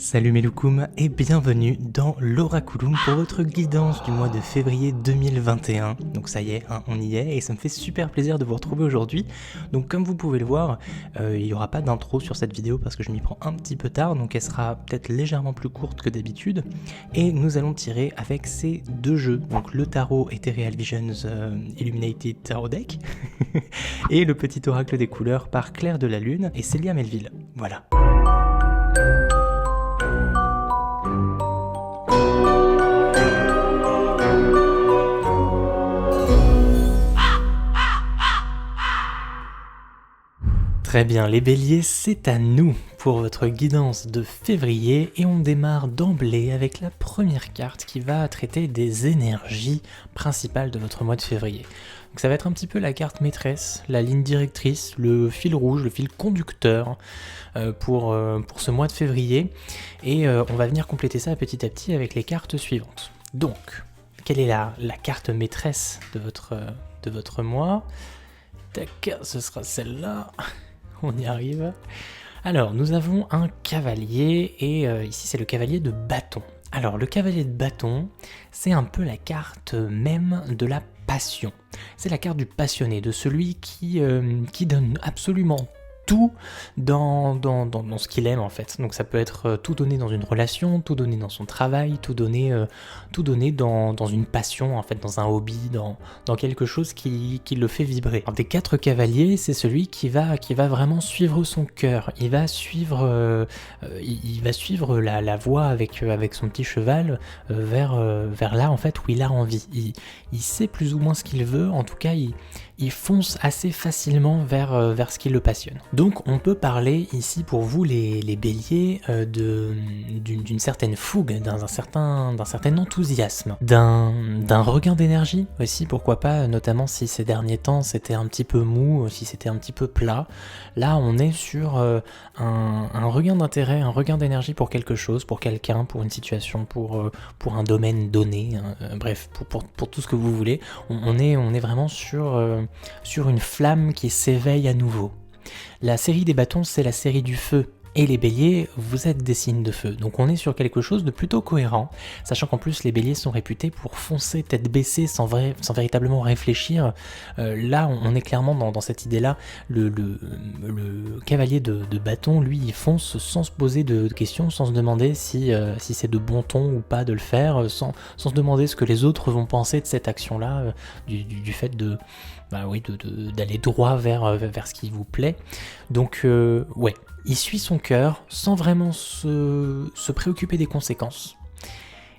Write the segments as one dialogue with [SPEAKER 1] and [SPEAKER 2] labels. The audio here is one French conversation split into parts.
[SPEAKER 1] Salut mes loukoums et bienvenue dans l'Oraculum pour votre guidance du mois de février 2021. Donc ça y est, on y est et ça me fait super plaisir de vous retrouver aujourd'hui. Donc comme vous pouvez le voir, il n'y aura pas d'intro sur cette vidéo parce que je m'y prends un petit peu tard, donc elle sera peut-être légèrement plus courte que d'habitude. Et nous allons tirer avec ces deux jeux, donc le tarot Ethereal Visions Illuminated Tarot Deck et le petit oracle des couleurs par Claire de la Lune et Célia Melville. Voilà. Très bien, les béliers, c'est à nous pour votre guidance de février et on démarre d'emblée avec la première carte qui va traiter des énergies principales de votre mois de février. Donc ça va être un petit peu la carte maîtresse, la ligne directrice, le fil rouge, le fil conducteur pour ce mois de février et on va venir compléter ça petit à petit avec les cartes suivantes. Donc, quelle est la carte maîtresse de votre mois? Tac, ce sera celle-là. On y arrive. Alors, nous avons un cavalier, et ici c'est le cavalier de bâton. Alors, le cavalier de bâton, c'est un peu la carte même de la passion. C'est la carte du passionné, de celui qui donne absolument tout dans ce qu'il aime en fait. Donc ça peut être tout donner dans une relation, tout donner dans son travail, tout donner dans une passion en fait, dans un hobby, dans quelque chose qui le fait vibrer. Alors, des quatre cavaliers, c'est celui qui va vraiment suivre son cœur. Il va suivre la voie avec son petit cheval vers là en fait où il a envie. Il sait plus ou moins ce qu'il veut. En tout cas, il fonce assez facilement vers ce qui le passionne. Donc on peut parler ici pour vous les béliers d'une certaine fougue, d'un certain enthousiasme, d'un regain d'énergie aussi, pourquoi pas, notamment si ces derniers temps c'était un petit peu mou, si c'était un petit peu plat. Là on est sur un regain d'intérêt, un regain d'énergie pour quelque chose, pour quelqu'un, pour une situation, pour un domaine donné, bref, pour tout ce que vous voulez. On est vraiment sur une flamme qui s'éveille à nouveau. La série des bâtons, c'est la série du feu. Et les béliers, vous êtes des signes de feu. Donc on est sur quelque chose de plutôt cohérent, sachant qu'en plus les béliers sont réputés pour foncer tête baissée sans véritablement réfléchir. Là, on est clairement dans cette idée-là. Le cavalier de bâton, lui, il fonce sans se poser de questions, sans se demander si c'est de bon ton ou pas de le faire, sans se demander ce que les autres vont penser de cette action-là, du fait d'aller droit vers ce qui vous plaît. Donc ouais, il suit son cœur sans vraiment se préoccuper des conséquences.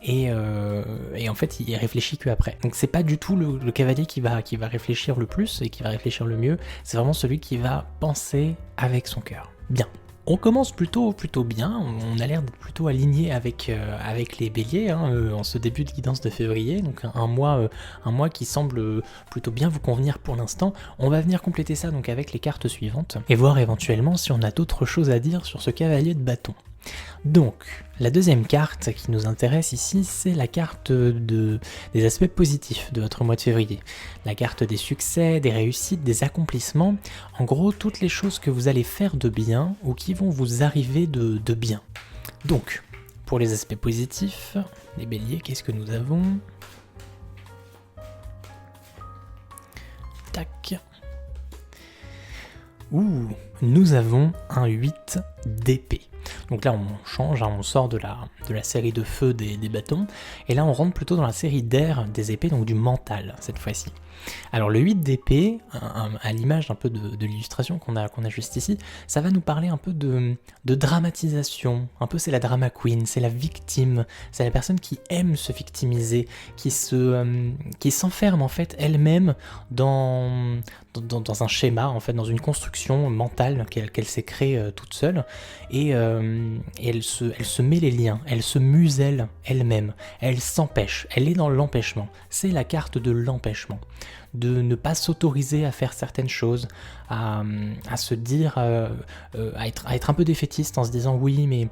[SPEAKER 1] Et en fait, il réfléchit qu'après. Donc c'est pas du tout le cavalier qui va réfléchir le plus et qui va réfléchir le mieux, c'est vraiment celui qui va penser avec son cœur. Bien. On commence plutôt bien, on a l'air d'être plutôt aligné avec les béliers en ce début de guidance de février, donc un mois qui semble plutôt bien vous convenir pour l'instant. On va venir compléter ça donc avec les cartes suivantes et voir éventuellement si on a d'autres choses à dire sur ce cavalier de bâton. Donc, la deuxième carte qui nous intéresse ici, c'est la carte des aspects positifs de votre mois de février. La carte des succès, des réussites, des accomplissements. En gros, toutes les choses que vous allez faire de bien ou qui vont vous arriver de bien. Donc, pour les aspects positifs, les béliers, qu'est-ce que nous avons ? Tac. Nous avons un 8 d'épée. Donc là on change, on sort de la série de feu des bâtons, et là on rentre plutôt dans la série d'air des épées, donc du mental cette fois-ci. Alors le 8 d'épée, à l'image un peu de l'illustration qu'on a juste ici, ça va nous parler un peu de dramatisation, un peu c'est la drama queen, c'est la victime, c'est la personne qui aime se victimiser, qui s'enferme en fait elle-même dans un schéma, en fait, dans une construction mentale qu'elle s'est créée toute seule, et elle se met les liens, elle se muselle elle-même, elle s'empêche, elle est dans l'empêchement. C'est la carte de l'empêchement, de ne pas s'autoriser à faire certaines choses, à se dire, à être un peu défaitiste en se disant oui mais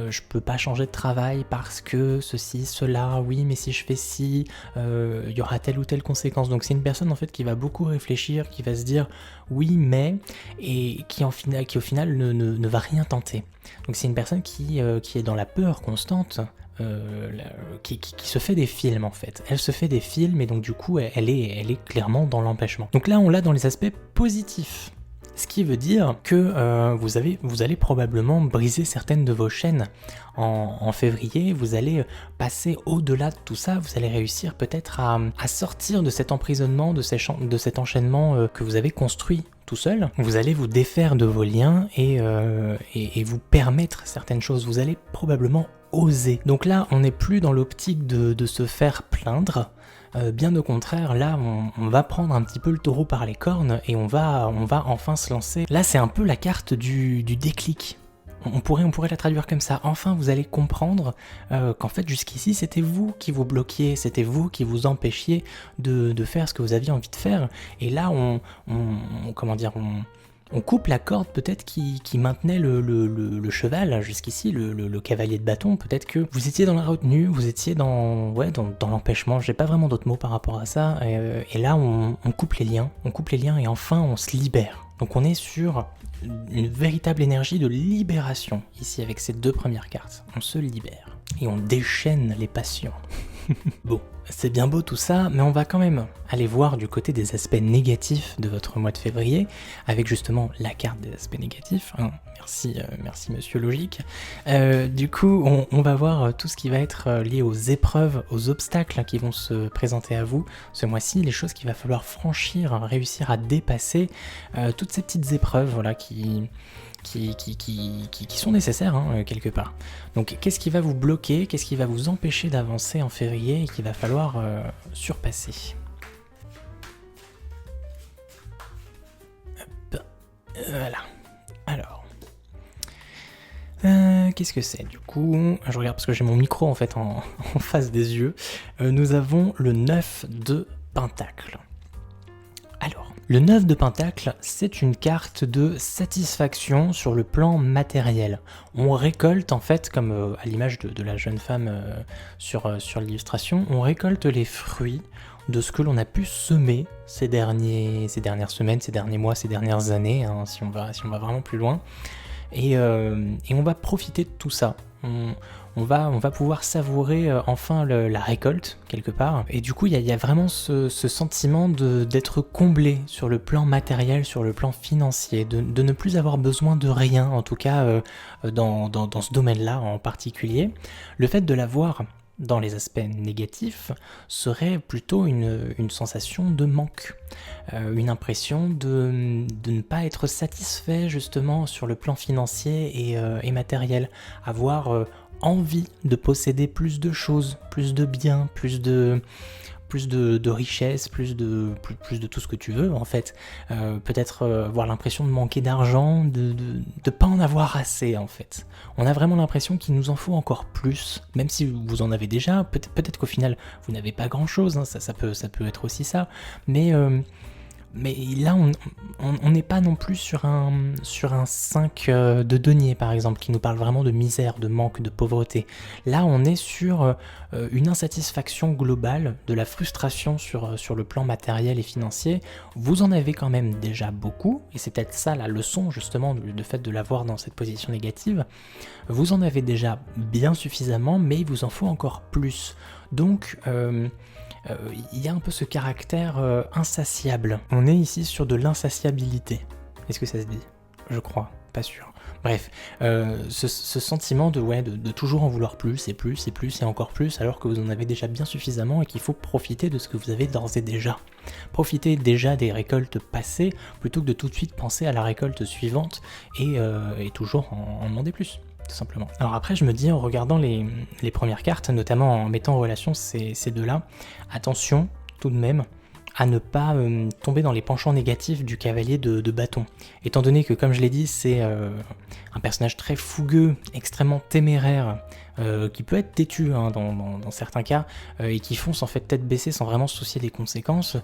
[SPEAKER 1] je peux pas changer de travail parce que ceci, cela, oui, mais si je fais ci, il y aura telle ou telle conséquence. Donc c'est une personne en fait qui va beaucoup réfléchir, qui va se dire oui, mais, et qui au final ne va rien tenter. Donc c'est une personne qui est dans la peur constante. Qui se fait des films en fait. Elle se fait des films et donc du coup elle est clairement dans l'empêchement. Donc là on l'a dans les aspects positifs. Ce qui veut dire que vous allez probablement briser certaines de vos chaînes en février, vous allez passer au-delà de tout ça, vous allez réussir peut-être à sortir de cet emprisonnement, de cet enchaînement que vous avez construit tout seul. Vous allez vous défaire de vos liens et vous permettre certaines choses, vous allez probablement oser. Donc là on n'est plus dans l'optique de se faire plaindre. Bien au contraire, là on va prendre un petit peu le taureau par les cornes et on va enfin se lancer. Là c'est un peu la carte du déclic. On pourrait la traduire comme ça. Enfin vous allez comprendre qu'en fait jusqu'ici c'était vous qui vous bloquiez, c'était vous qui vous empêchiez de faire ce que vous aviez envie de faire. Et là on coupe la corde peut-être qui maintenait le cheval jusqu'ici, le cavalier de bâton. Peut-être que vous étiez dans la retenue, vous étiez dans l'empêchement, j'ai pas vraiment d'autres mots par rapport à ça, et là on coupe les liens, et enfin on se libère. Donc on est sur une véritable énergie de libération ici avec ces deux premières cartes. On se libère et on déchaîne les passions. Bon, c'est bien beau tout ça, mais on va quand même aller voir du côté des aspects négatifs de votre mois de février, avec justement la carte des aspects négatifs. Merci Monsieur Logique. Du coup, on va voir tout ce qui va être lié aux épreuves, aux obstacles qui vont se présenter à vous ce mois-ci, les choses qu'il va falloir franchir, réussir à dépasser, toutes ces petites épreuves voilà, qui sont nécessaires quelque part. Donc qu'est-ce qui va vous bloquer, qu'est-ce qui va vous empêcher d'avancer en février et qu'il va falloir surpasser. Hop. Voilà. Alors. Qu'est-ce que c'est du coup? Je regarde parce que j'ai mon micro en fait en face des yeux. Nous avons le 9 de Pentacle. Alors, le 9 de Pentacle, c'est une carte de satisfaction sur le plan matériel. On récolte en fait, comme à l'image de la jeune femme sur l'illustration, on récolte les fruits de ce que l'on a pu semer ces dernières semaines, ces derniers mois, ces dernières années, si on va vraiment plus loin. Et on va profiter de tout ça. On va pouvoir savourer enfin la récolte quelque part. Et du coup, il y a vraiment ce sentiment d'être comblé sur le plan matériel, sur le plan financier, de ne plus avoir besoin de rien, en tout cas dans ce domaine-là en particulier. Le fait de l'avoir dans les aspects négatifs serait plutôt une sensation de manque, une impression de ne pas être satisfait justement sur le plan financier et matériel, avoir envie de posséder plus de choses, plus de biens, plus de richesses, plus de tout ce que tu veux en fait. Peut-être avoir l'impression de manquer d'argent, de pas en avoir assez en fait. On a vraiment l'impression qu'il nous en faut encore plus, même si vous en avez déjà. Peut-être qu'au final vous n'avez pas grand chose, ça peut être aussi ça, mais là on n'est pas non plus sur un 5 de denier par exemple, qui nous parle vraiment de misère, de manque, de pauvreté. Là on est sur une insatisfaction globale, de la frustration sur le plan matériel et financier. Vous en avez quand même déjà beaucoup, et c'est peut-être ça la leçon justement du fait de l'avoir dans cette position négative. Vous en avez déjà bien suffisamment, mais il vous en faut encore plus. Donc il y a un peu ce caractère insatiable. On est ici sur de l'insatiabilité. Est-ce que ça se dit? Je crois, pas sûr. Bref, ce sentiment de toujours en vouloir plus et plus et plus et encore plus, alors que vous en avez déjà bien suffisamment et qu'il faut profiter de ce que vous avez d'ores et déjà. Profitez déjà des récoltes passées plutôt que de tout de suite penser à la récolte suivante et toujours en demander plus. Tout simplement. Alors après je me dis en regardant les premières cartes, notamment en mettant en relation ces deux-là, attention tout de même à ne pas tomber dans les penchants négatifs du cavalier de bâton. Étant donné que, comme je l'ai dit, c'est un personnage très fougueux, extrêmement téméraire, qui peut être têtu hein, dans certains cas, et qui fonce en fait tête baissée sans vraiment se soucier des conséquences,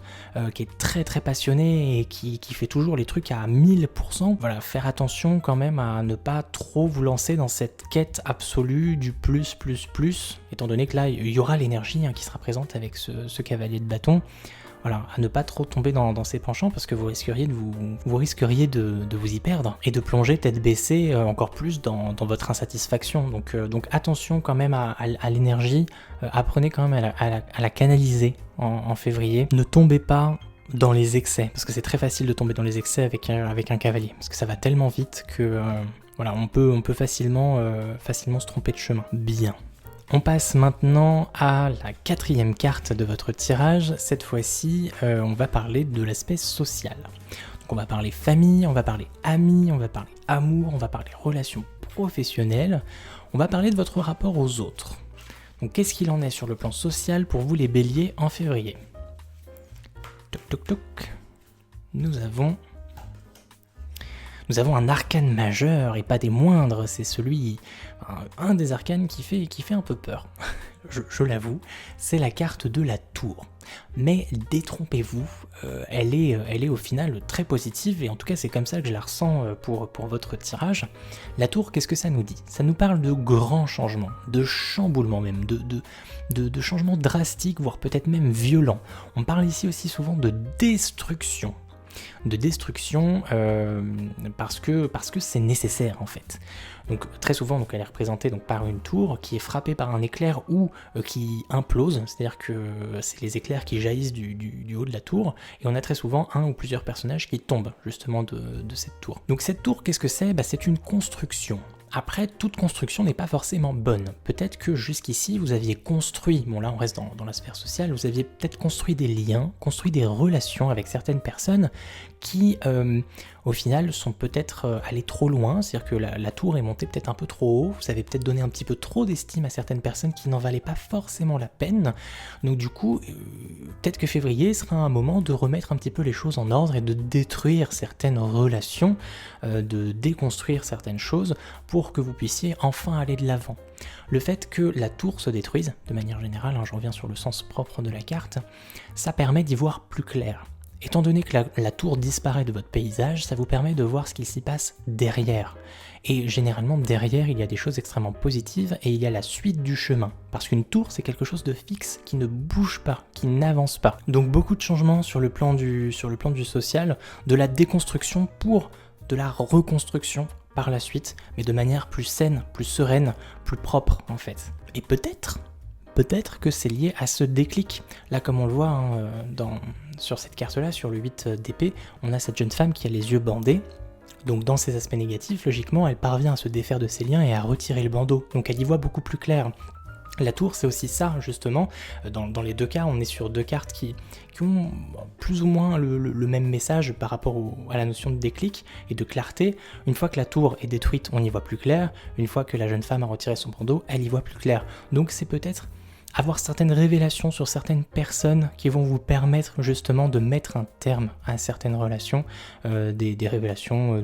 [SPEAKER 1] qui est très très passionné et qui fait toujours les trucs à 1000%. Voilà, faire attention quand même à ne pas trop vous lancer dans cette quête absolue du plus, étant donné que là, il y aura l'énergie hein, qui sera présente avec ce cavalier de bâton. Voilà, à ne pas trop tomber dans ces penchants parce que vous risqueriez de vous y perdre et de plonger tête baissée encore plus dans votre insatisfaction. Donc attention quand même à l'énergie, apprenez quand même à la canaliser en février. Ne tombez pas dans les excès, parce que c'est très facile de tomber dans les excès avec un cavalier, parce que ça va tellement vite que voilà, on peut facilement se tromper de chemin. Bien. On passe maintenant à la 4e carte de votre tirage. Cette fois-ci, on va parler de l'aspect social. Donc on va parler famille, on va parler amis, on va parler amour, on va parler relations professionnelles, on va parler de votre rapport aux autres. Donc qu'est-ce qu'il en est sur le plan social pour vous les béliers en février? Toc toc toc. Nous avons un arcane majeur, et pas des moindres, c'est un des arcanes qui fait un peu peur, je l'avoue, c'est la carte de la tour. Mais détrompez-vous, elle est au final très positive, et en tout cas c'est comme ça que je la ressens pour votre tirage. La tour, qu'est-ce que ça nous dit? Ça nous parle de grands changements, de chamboulements même, de changements drastiques, voire peut-être même violents. On parle ici aussi souvent de destruction. Parce que c'est nécessaire en fait. Donc très souvent elle est représentée donc, par une tour qui est frappée par un éclair ou qui implose, c'est-à-dire que c'est les éclairs qui jaillissent du haut de la tour, et on a très souvent un ou plusieurs personnages qui tombent justement de cette tour. Donc cette tour, qu'est-ce que c'est? C'est une construction. Après, toute construction n'est pas forcément bonne. Peut-être que jusqu'ici, vous aviez construit, bon là on reste dans la sphère sociale, vous aviez peut-être construit des liens, construit des relations avec certaines personnes qui, au final, sont peut-être allées trop loin, c'est-à-dire que la tour est montée peut-être un peu trop haut, vous avez peut-être donné un petit peu trop d'estime à certaines personnes qui n'en valaient pas forcément la peine. Donc du coup, peut-être que février sera un moment de remettre un petit peu les choses en ordre et de détruire certaines relations, de déconstruire certaines choses pour que vous puissiez enfin aller de l'avant. Le fait que la tour se détruise, de manière générale, hein, je reviens sur le sens propre de la carte, ça permet d'y voir plus clair. Étant donné que la tour disparaît de votre paysage, ça vous permet de voir ce qu'il s'y passe derrière. Et généralement, derrière, il y a des choses extrêmement positives et il y a la suite du chemin. Parce qu'une tour, c'est quelque chose de fixe, qui ne bouge pas, qui n'avance pas. Donc beaucoup de changements sur le plan du social, de la déconstruction pour de la reconstruction par la suite, mais de manière plus saine, plus sereine, plus propre en fait. Et peut-être que c'est lié à ce déclic. Là, comme on le voit hein, sur cette carte-là, sur le 8 d'épée, on a cette jeune femme qui a les yeux bandés. Donc dans ses aspects négatifs, logiquement, elle parvient à se défaire de ses liens et à retirer le bandeau. Donc elle y voit beaucoup plus clair. La tour, c'est aussi ça, justement. Dans les deux cas, on est sur deux cartes qui ont plus ou moins le même message par rapport à la notion de déclic et de clarté. Une fois que la tour est détruite, on y voit plus clair. Une fois que la jeune femme a retiré son bandeau, elle y voit plus clair. Donc c'est peut-être avoir certaines révélations sur certaines personnes qui vont vous permettre justement de mettre un terme à certaines relations, des révélations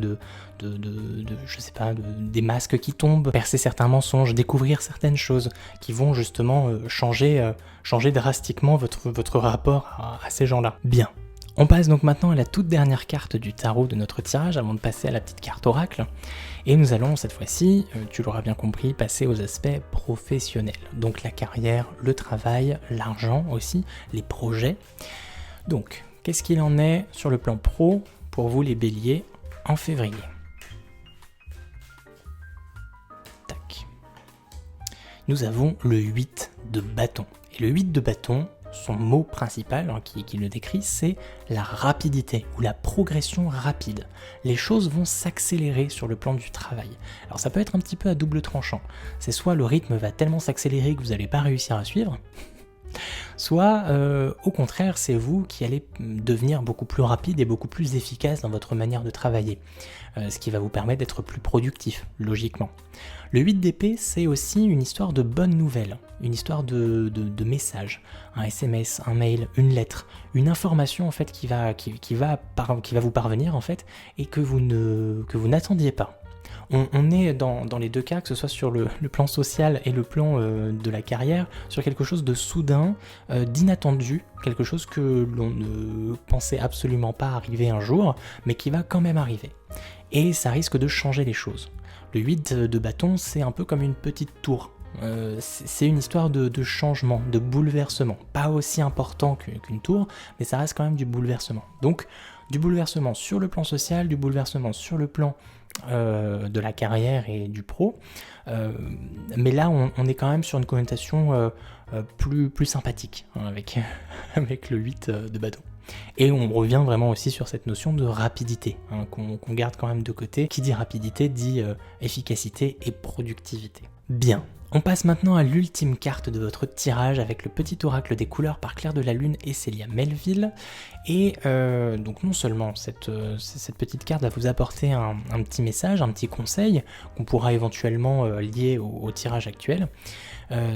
[SPEAKER 1] je sais pas, des masques qui tombent, percer certains mensonges, découvrir certaines choses qui vont justement changer drastiquement votre rapport à ces gens-là. Bien. On passe donc maintenant à la toute dernière carte du tarot de notre tirage avant de passer à la petite carte oracle. Et nous allons cette fois-ci, tu l'auras bien compris, passer aux aspects professionnels. Donc la carrière, le travail, l'argent aussi, les projets. Donc, qu'est-ce qu'il en est sur le plan pro pour vous les béliers en février? Tac. Nous avons le 8 de bâton. Et le 8 de bâton, son mot principal hein, qui le décrit, c'est la rapidité ou la progression rapide. Les choses vont s'accélérer sur le plan du travail. Alors ça peut être un petit peu à double tranchant. C'est soit le rythme va tellement s'accélérer que vous n'allez pas réussir à suivre, soit au contraire c'est vous qui allez devenir beaucoup plus rapide et beaucoup plus efficace dans votre manière de travailler, ce qui va vous permettre d'être plus productif, logiquement. Le 8 d'épée, c'est aussi une histoire de bonnes nouvelles, une histoire de message, un SMS, un mail, une lettre, une information en fait qui va vous parvenir en fait et que vous n'attendiez pas. On est dans les deux cas, que ce soit sur le plan social et le plan de la carrière, sur quelque chose de soudain, d'inattendu, quelque chose que l'on ne pensait absolument pas arriver un jour, mais qui va quand même arriver. Et ça risque de changer les choses. Le 8 de bâton, c'est un peu comme une petite tour. C'est une histoire de changement, de bouleversement. Pas aussi important qu'une tour, mais ça reste quand même du bouleversement. Donc, du bouleversement sur le plan social, du bouleversement sur le plan de la carrière et du pro. Mais là, on est quand même sur une connotation plus sympathique hein, avec le 8 de bâton. Et on revient vraiment aussi sur cette notion de rapidité, hein, qu'on garde quand même de côté. Qui dit rapidité dit efficacité et productivité. Bien, on passe maintenant à l'ultime carte de votre tirage avec le petit oracle des couleurs par Claire de la Lune et Célia Melville. Et donc non seulement cette petite carte va vous apporter un petit message, un petit conseil qu'on pourra éventuellement lier au tirage actuel,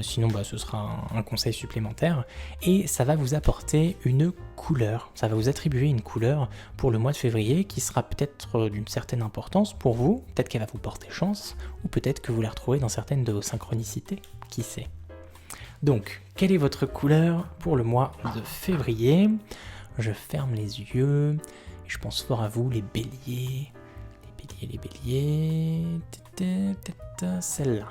[SPEAKER 1] sinon ce sera un conseil supplémentaire, et ça va vous apporter une couleur, ça va vous attribuer une couleur pour le mois de février qui sera peut-être d'une certaine importance pour vous, peut-être qu'elle va vous porter chance, ou peut-être que vous la retrouverez dans certaines de vos synchronicités, qui sait. Donc, quelle est votre couleur pour le mois de février ? Je ferme les yeux, et je pense fort à vous, les béliers, celle-là.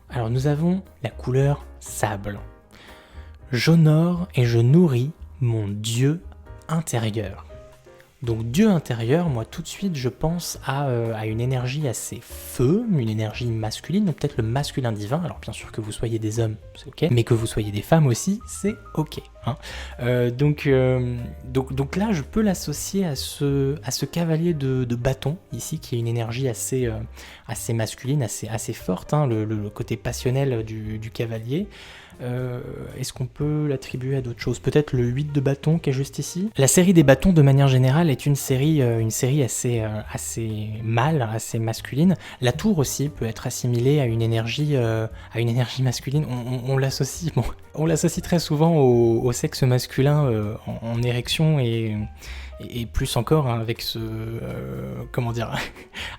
[SPEAKER 1] Alors nous avons la couleur sable. J'honore et je nourris mon Dieu intérieur. Donc Dieu intérieur, moi tout de suite je pense à une énergie assez feu, une énergie masculine, donc peut-être le masculin divin. Alors bien sûr que vous soyez des hommes, c'est ok, mais que vous soyez des femmes aussi, c'est ok. Hein. Donc là je peux l'associer à ce cavalier de bâton ici, qui est une énergie assez masculine, assez forte, hein, le côté passionnel du cavalier. Est-ce qu'on peut l'attribuer à d'autres choses ? Peut-être le 8 de bâton qui est juste ici. La série des bâtons de manière générale est une série assez mâle, assez masculine. La tour aussi peut être assimilée à une énergie masculine. On l'associe très souvent au sexe masculin en érection et plus encore hein, avec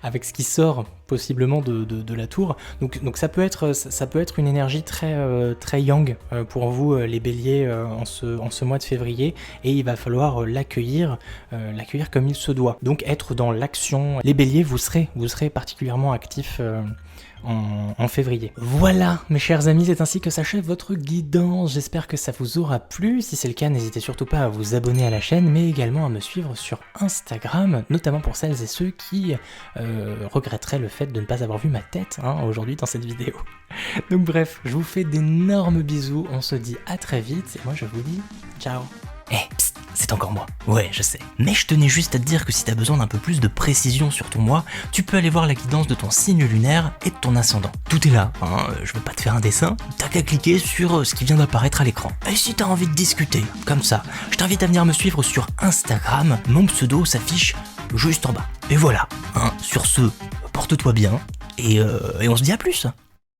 [SPEAKER 1] avec ce qui sort possiblement de la tour. Donc ça peut être une énergie très yang pour vous les béliers en ce mois de février, et il va falloir l'accueillir comme il se doit. Donc être dans l'action. Les béliers, vous serez particulièrement actifs en février. Voilà mes chers amis, c'est ainsi que s'achève votre guidance. J'espère que ça vous aura plu. Si c'est le cas, n'hésitez surtout pas à vous abonner à la chaîne, mais également à me suivre sur Instagram, notamment pour celles et ceux qui regretteraient le fait de ne pas avoir vu ma tête aujourd'hui dans cette vidéo. Donc bref, je vous fais d'énormes bisous, on se dit à très vite, et moi je vous dis ciao.
[SPEAKER 2] Psst, c'est encore moi. Ouais, je sais. Mais je tenais juste à te dire que si t'as besoin d'un peu plus de précision sur ton mois, tu peux aller voir la guidance de ton signe lunaire et de ton ascendant. Tout est là, hein, je veux pas te faire un dessin, t'as qu'à cliquer sur ce qui vient d'apparaître à l'écran. Et si t'as envie de discuter, comme ça, je t'invite à venir me suivre sur Instagram, mon pseudo s'affiche juste en bas. Et voilà, hein, sur ce, porte-toi bien, et on se dit à plus.